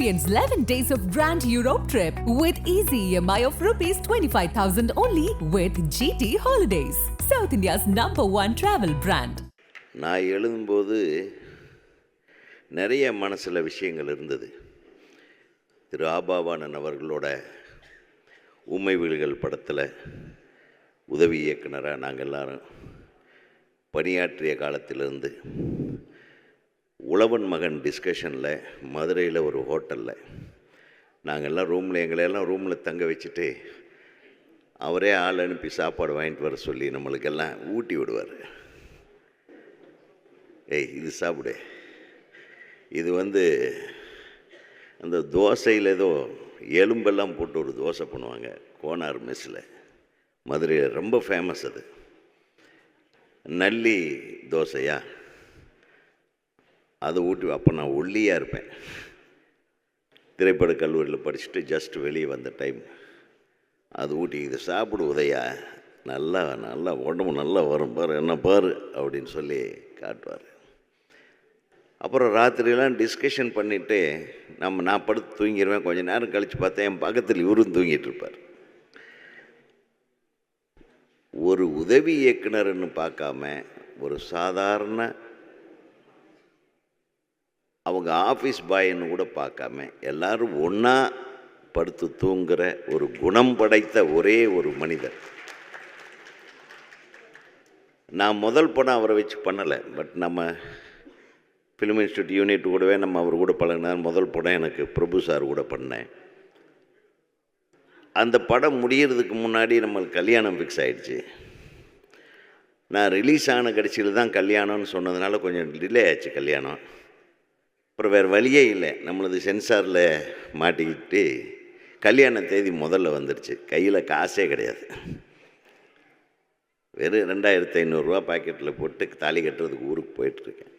Experience 11 days of Grand Europe trip with easy EMI of rupees 25,000 only with GT Holidays, South India's #1 travel brand. நான் எழுதும்போது நிறைய மனசில் விஷயங்கள் இருந்தது. திரு ஆபாவானன் அவர்களோட உண்மை வீடுகள் படத்தில் உதவி இயக்குனராக நாங்கள் எல்லாரும் பணியாற்றிய காலத்திலிருந்து உழவன் மகன் டிஸ்கஷனில் மதுரையில் ஒரு ஹோட்டலில் நாங்கள்லாம் எங்களையெல்லாம் ரூமில் தங்க வச்சுட்டு அவரே ஆள் அனுப்பி சாப்பாடு வாங்கிட்டு வர சொல்லி நம்மளுக்கெல்லாம் ஊட்டி விடுவார். இது சாப்பிடு, இது அந்த தோசையில் ஏதோ எலும்பெல்லாம் போட்டு ஒரு தோசை பண்ணுவாங்க கோனார் மெஸ்ஸில், மதுரையில் ரொம்ப ஃபேமஸ். அது நல்லி தோசையா, அதை ஊட்டி. அப்போ நான் ஒல்லியாக இருப்பேன், திரைப்பட கல்லூரியில் படிச்சுட்டு ஜஸ்ட் வெளியே வந்த டைம். அது ஊட்டி, இதை சாப்பிடு உதயா, நல்லா நல்லா உடம்பு நல்லா வரும் பாரு, என்ன பாரு அப்படின்னு சொல்லி காட்டுவார். அப்புறம் ராத்திரியெல்லாம் டிஸ்கஷன் பண்ணிவிட்டு நான் படுத்து தூங்கிடுவேன். கொஞ்சம் நேரம் கழித்து பார்த்தேன், என் பக்கத்தில் இவரும் தூங்கிட்டு இருப்பார். ஒரு உதவி இயக்குனர்னு பார்க்காம ஒரு சாதாரண அவங்க ஆஃபீஸ் பாயின்னு கூட பார்க்காம எல்லோரும் ஒன்றா படுத்து தூங்குகிற ஒரு குணம் படைத்த ஒரே ஒரு மனிதர். நான் முதல் படம் அவரை வச்சு பண்ணலை, பட் நம்ம ஃபிலிம் இன்ஸ்டியூட் யூனிட் கூடவே நம்ம அவர் கூட பழகினார். முதல் படம் எனக்கு பிரபு சார் கூட பண்ணேன். அந்த படம் முடிகிறதுக்கு முன்னாடி நம்மளுக்கு கல்யாணம் ஃபிக்ஸ் ஆகிடுச்சு. நான் ரிலீஸ் ஆன கடைசியில் தான் கல்யாணம்னு சொன்னதுனால கொஞ்சம் டிலே ஆச்சு கல்யாணம். அப்புறம் வேறு வழியே இல்லை, நம்மளது சென்சாரில் மாட்டிக்கிட்டு கல்யாண தேதி முதல்ல வந்துடுச்சு. கையில் காசே கிடையாது, வெறும் 2500 பாக்கெட்டில் போட்டு தாலி கட்டுறதுக்கு ஊருக்கு போயிட்டுருக்கேன்.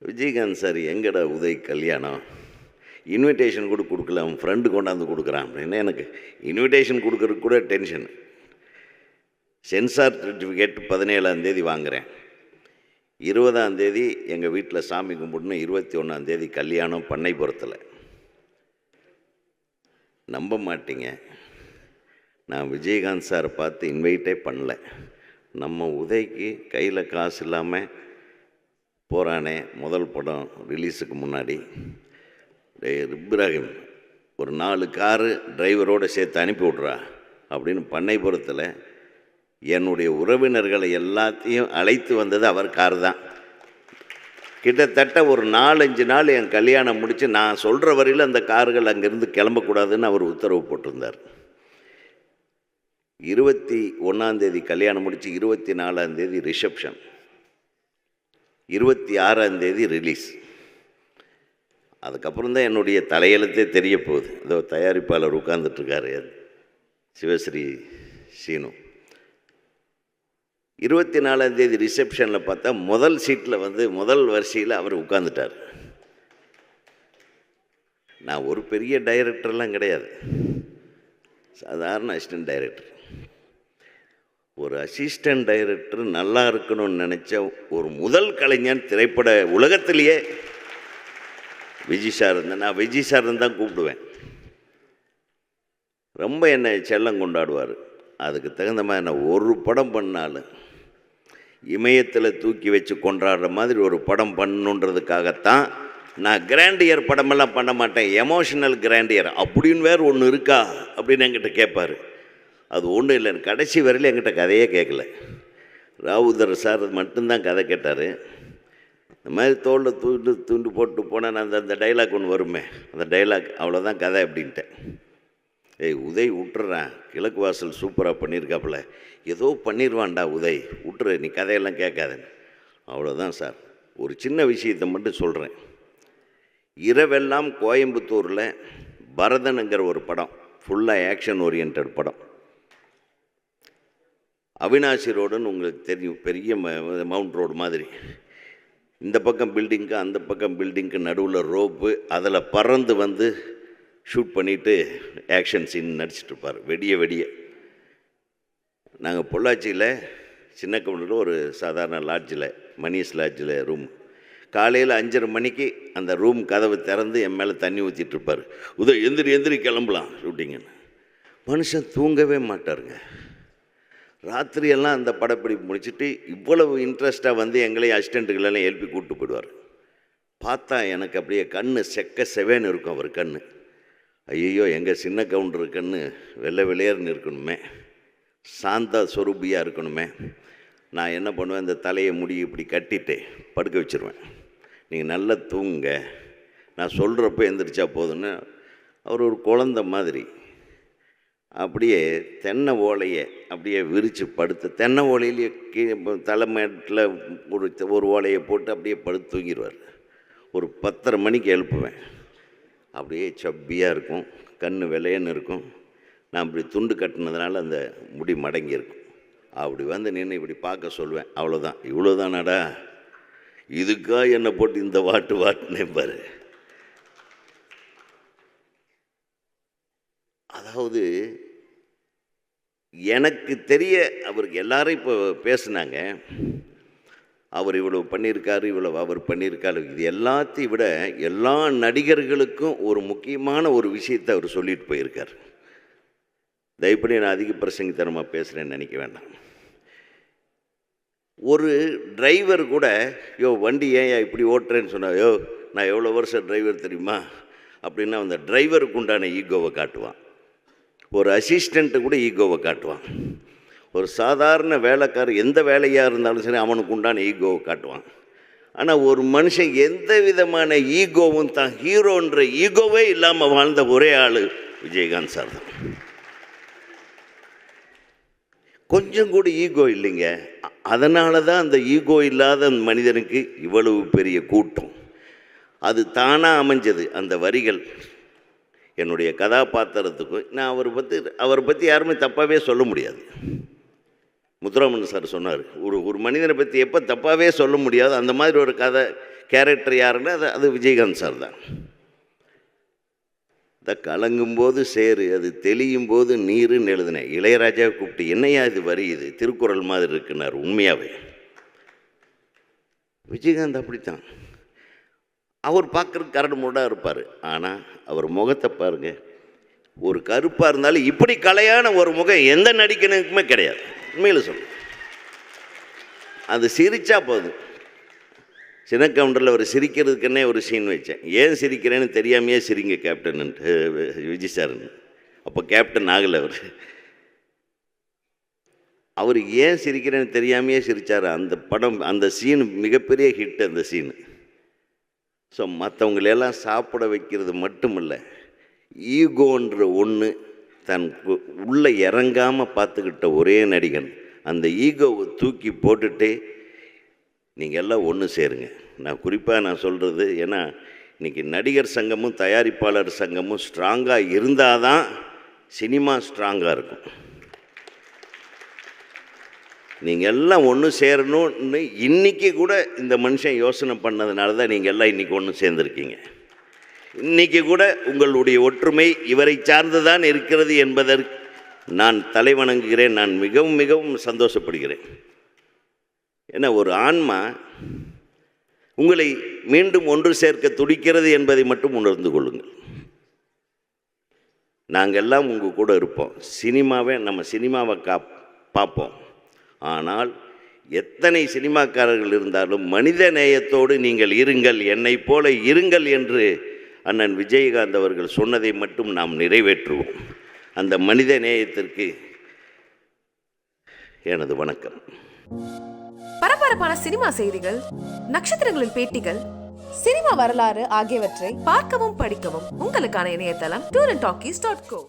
விஜயகாந்த் சார், எங்கடா உதய் கல்யாணம், இன்விடேஷன் கூட கொடுக்கல, அவன் ஃப்ரெண்டு கொண்டாந்து கொடுக்குறான் அப்படின்னா எனக்கு இன்விடேஷன் கொடுக்குறதுக்கு கூட டென்ஷன். சென்சார் சர்டிஃபிகேட் 17ஆம் தேதி வாங்குகிறேன், 20ஆம் தேதி எங்கள் வீட்டில் சாமி கும்பிடணும், 21ஆம் தேதி கல்யாணம் பண்ணைப்புறத்தில். நம்ப மாட்டீங்க, நான் விஜயகாந்த் சாரை பார்த்து இன்வைட்டே பண்ணல. நம்ம உதய்க்கு கையில் காசு இல்லாமல் போகிறானே, முதல் படம் ரிலீஸுக்கு முன்னாடி, இப்ராஹிம் ஒரு 4 காரு டிரைவரோடு சேர்த்து அனுப்பி விட்றா அப்படின்னு பண்ணைப்புறத்தில் என்னுடைய உறவினர்களை எல்லாத்தையும் அழைத்து வந்தது அவர் கார் தான். கிட்டத்தட்ட ஒரு 4-5 நாள் என் கல்யாணம் முடித்து நான் சொல்கிற வரையில் அந்த கார்கள் அங்கேருந்து கிளம்பக்கூடாதுன்னு அவர் உத்தரவு போட்டிருந்தார். 21ஆம் தேதி கல்யாணம் முடித்து 24ஆம் தேதி ரிசப்ஷன், 26ஆம் தேதி ரிலீஸ். அதுக்கப்புறம் தான் என்னுடைய தலையெழுத்தே தெரிய போகுது. ஏதோ தயாரிப்பாளர் உட்கார்ந்துட்டுருக்காரு சிவஸ்ரீ சீனு. 24ஆம் தேதி ரிசப்ஷனில் பார்த்தா முதல் சீட்டில் முதல் வரிசையில் அவர் உட்காந்துட்டார். நான் ஒரு பெரிய டைரக்டர்லாம் கிடையாது, சாதாரண அசிஸ்டன்ட் டைரக்டர். ஒரு அசிஸ்டன்ட் டைரக்டர் நல்லா இருக்கணும்னு நினச்ச ஒரு முதல் கலைஞன் திரைப்பட உலகத்திலேயே விஜய் சார் இருந்தேன். நான் விஜய் சார் தான் கூப்பிடுவேன். ரொம்ப என்னை செல்லம் கொண்டாடுவார். அதுக்கு தகுந்த மாதிரி நான் ஒரு படம் பண்ணாலும் இமயத்தில் தூக்கி வச்சு கொண்டாடுற மாதிரி ஒரு படம் பண்ணணுன்றதுக்காகத்தான் நான் கிராண்டியர் படமெல்லாம் பண்ண மாட்டேன். எமோஷனல் கிராண்டியர் அப்படின்னு வேறு ஒன்று இருக்கா அப்படின்னு என்கிட்ட கேட்பார். அது ஒன்றும் இல்லை, கடைசி வரையில் என்கிட்ட கதையே கேட்கல. ராவுதர் சார் மட்டும்தான் கதை கேட்டார். இந்த மாதிரி தோளில் தூண்டு போட்டு போனால் நான் அந்த டைலாக் ஒன்று வருமே, அந்த டைலாக் அவ்வளோதான் கதை அப்படின்ட்டேன். உதய் விட்டுறான், கிழக்கு வாசல் சூப்பராக பண்ணியிருக்காப்புல, ஏதோ பண்ணிடுவான்டா உதய், விட்டுரு, நீ கதையெல்லாம் கேட்காதேன்னு. அவ்வளோதான் சார். ஒரு சின்ன விஷயத்தை மட்டும் சொல்கிறேன். இரவெல்லாம் கோயம்புத்தூரில் பரதனுங்கிற ஒரு படம், ஃபுல்லாக ஆக்ஷன் ஓரியன்ட் படம். அவினாசி ரோடுன்னு உங்களுக்கு தெரியும், பெரிய மவுண்ட் ரோடு மாதிரி. இந்த பக்கம் பில்டிங்க்கு அந்த பக்கம் பில்டிங்க்கு நடுவில் ரோப்பு, அதில் பறந்து ஷூட் பண்ணிவிட்டு ஆக்ஷன் சீன் நடிச்சிட்ருப்பார் வெடிய. நாங்கள் பொள்ளாச்சியில் சின்ன கவுண்டரில் ஒரு சாதாரண லாட்ஜில், மணிஷ் லாட்ஜில் ரூம், காலையில் 5:30 மணிக்கு அந்த ரூம் கதவு திறந்து என் மேலே தண்ணி ஊற்றிட்டுருப்பார். எந்திரி கிளம்பலாம் ஷூட்டிங்குன்னு. மனுஷன் தூங்கவே மாட்டாருங்க. ராத்திரியெல்லாம் அந்த படப்பிடிப்பு முடிச்சுட்டு இவ்வளவு இன்ட்ரெஸ்ட்டாக வந்து எங்களையும் அசிஸ்டண்ட்டுகளெல்லாம் எழுப்பி கூப்பிட்டு போயிடுவார். பார்த்தா எனக்கு அப்படியே கண்ணு செக்க செவேன்னு இருக்கும். அவர் கண்ணு, ஐயோ எங்கள் சின்ன கவுண்டர் கண்ணு வெள்ளை வெளியேறுன்னு இருக்கணுமே, சாந்தா சொரூபியாக இருக்கணுமே. நான் என்ன பண்ணுவேன், இந்த தலையை முடி இப்படி கட்டிட்டு படுக்க வச்சுருவேன். நீங்கள் நல்லா தூங்குங்க, நான் சொல்கிறப்ப எந்திரிச்சா போதுன்னு. அவர் ஒரு குழந்த மாதிரி அப்படியே தென்னை ஓலையை அப்படியே விரித்து படுத்து, தென்னை ஓலையிலேயே கீழே தலைமேட்டில் ஒரு ஓலையை போட்டு அப்படியே படுத்து தூங்கிடுவார். ஒரு 10:30 மணிக்கு எழுப்புவேன். அப்படியே சப்பியாக இருக்கும், கண் வெள்ளையன்னு இருக்கும். நான் இப்படி துண்டு கட்டினதுனால அந்த முடி மடங்கியிருக்கும். அப்படி வந்து நின்று இப்படி பார்க்க சொல்லுவேன். அவ்வளோதான், இவ்வளோதானாடா, இதுக்கா என்னை போட்டு இந்த வாட்டுனே பாரு. அதாவது எனக்கு தெரிய அவருக்கு எல்லாரும் இப்போ பேசுனாங்க, அவர் இவ்வளவு பண்ணியிருக்காரு, இவ்வளவு அவர் பண்ணியிருக்காரு. இது எல்லாத்தையும் விட எல்லா நடிகர்களுக்கும் ஒரு முக்கியமான ஒரு விஷயத்தை அவர் சொல்லிட்டு போயிருக்கார். தயவுப்படி நான் அதிக பிரசங்கித்தனமாக பேசுகிறேன்னு நினைக்க வேண்டாம். ஒரு டிரைவர் கூட, வண்டி ஏன் இப்படி ஓட்டுறேன்னு சொன்னா, நான் எவ்வளோ வருஷம் டிரைவர் தெரியுமா அப்படின்னா அந்த டிரைவருக்கு உண்டான ஈகோவை காட்டுவான். ஒரு அசிஸ்டண்ட்டு கூட ஈகோவை காட்டுவான். ஒரு சாதாரண வேலைக்காரர் எந்த வேலையாக இருந்தாலும் சரி அவனுக்கு உண்டான ஈகோவை காட்டுவான். ஆனால் ஒரு மனுஷன் எந்த விதமான ஈகோவும் தான் ஹீரோன்ற ஈகோவே இல்லாமல் வாழ்ந்த ஒரே ஆள் விஜயகாந்த் சார் தான். கொஞ்சம் கூட ஈகோ இல்லைங்க. அதனால தான் அந்த ஈகோ இல்லாத மனிதனுக்கு இவ்வளவு பெரிய கூட்டம். அது தானாக அமைஞ்சது. அந்த வரிகள் என்னுடைய கதாபாத்திரத்துக்கும், நான் அவரை பற்றி யாருமே தப்பாகவே சொல்ல முடியாது. முத்துராமன் சார் சொன்னார், ஒரு மனிதனை பற்றி எப்போ தப்பாகவே சொல்ல முடியாது, அந்த மாதிரி ஒரு கேரக்டர் யாருன்னா அது விஜயகாந்த் சார் தான். கலங்கும்போது சேரு, அது தெளியும் போது நீருன்னு எழுதினேன். இளையராஜாவை கூப்பிட்டு, என்னையா இது வரி, இது திருக்குறள் மாதிரி இருக்குன்னார். உண்மையாகவே விஜயகாந்த் அப்படித்தான். அவர் பார்க்குறதுக்கு கரடு முரடாக இருப்பார், ஆனால் அவர் முகத்தை பாருங்கள். ஒரு கருப்பாக இருந்தாலும் இப்படி கலையான ஒரு முகம் எந்த நடிகனுக்குமே கிடையாது. உண்மையில் சொல்ல, அது சிரித்தா போதும். சின்ன கவுண்டரில் அவர் சிரிக்கிறதுக்குன்னே ஒரு சீன் வச்சேன். ஏன் சிரிக்கிறேன்னு தெரியாமையே சிரிங்க கேப்டன்ட்டு விஜய் சார்னு. அப்போ கேப்டன் ஆகலை அவர் ஏன் சிரிக்கிறேன்னு தெரியாமையே சிரித்தார். அந்த படம், அந்த சீன் மிகப்பெரிய ஹிட். அந்த சீனு ஸோ மற்றவங்களெல்லாம் சாப்பிட வைக்கிறது மட்டும் இல்லை, ஈகோன்ற ஒன்று தன் உள்ளே இறங்காமல் பார்த்துக்கிட்ட ஒரே நடிகன். அந்த ஈகோவை தூக்கி போட்டுட்டு நீங்கள் எல்லாம் ஒன்று சேருங்க. நான் குறிப்பாக சொல்கிறது, ஏன்னா இன்றைக்கி நடிகர் சங்கமும் தயாரிப்பாளர் சங்கமும் ஸ்ட்ராங்காக இருந்தால் தான் சினிமா ஸ்ட்ராங்காக இருக்கும். நீங்கள் எல்லாம் ஒன்று சேரணும்னு இன்றைக்கி கூட இந்த மனுஷன் யோசனை பண்ணதுனால தான் நீங்கள் எல்லாம் இன்றைக்கி ஒன்று சேர்ந்துருக்கீங்க. இன்றைக்கி கூட உங்களுடைய ஒற்றுமை இவரை சார்ந்து தான் இருக்கிறது என்பதற்கு நான் தலைவணங்குகிறேன். நான் மிகவும் மிகவும் சந்தோஷப்படுகிறேன். ஏன்னா ஒரு ஆன்மா உங்களை மீண்டும் ஒன்று சேர்க்க துடிக்கிறது என்பதை மட்டும் உணர்ந்து கொள்ளுங்கள். நாங்கள் எல்லாம் உங்கள் கூட இருப்போம். நம்ம சினிமாவை பார்ப்போம். ஆனால் எத்தனை சினிமாக்காரர்கள் இருந்தாலும் மனித நேயத்தோடு நீங்கள் இருங்கள், என்னை போல இருங்கள் என்று அண்ணன் விஜயகாந்த் அவர்கள் சொன்னதை மட்டும் நாம் நிறைவேற்றுவோம். அந்த மனித நேயத்திற்கு எனது வணக்கம். பரபரப்பான சினிமா செய்திகள், நட்சத்திரங்களின் பேட்டிகள், சினிமா வரலாறு ஆகியவற்றை பார்க்கவும் படிக்கவும் உங்களுக்கான இணையதளம் tourantalkies.co.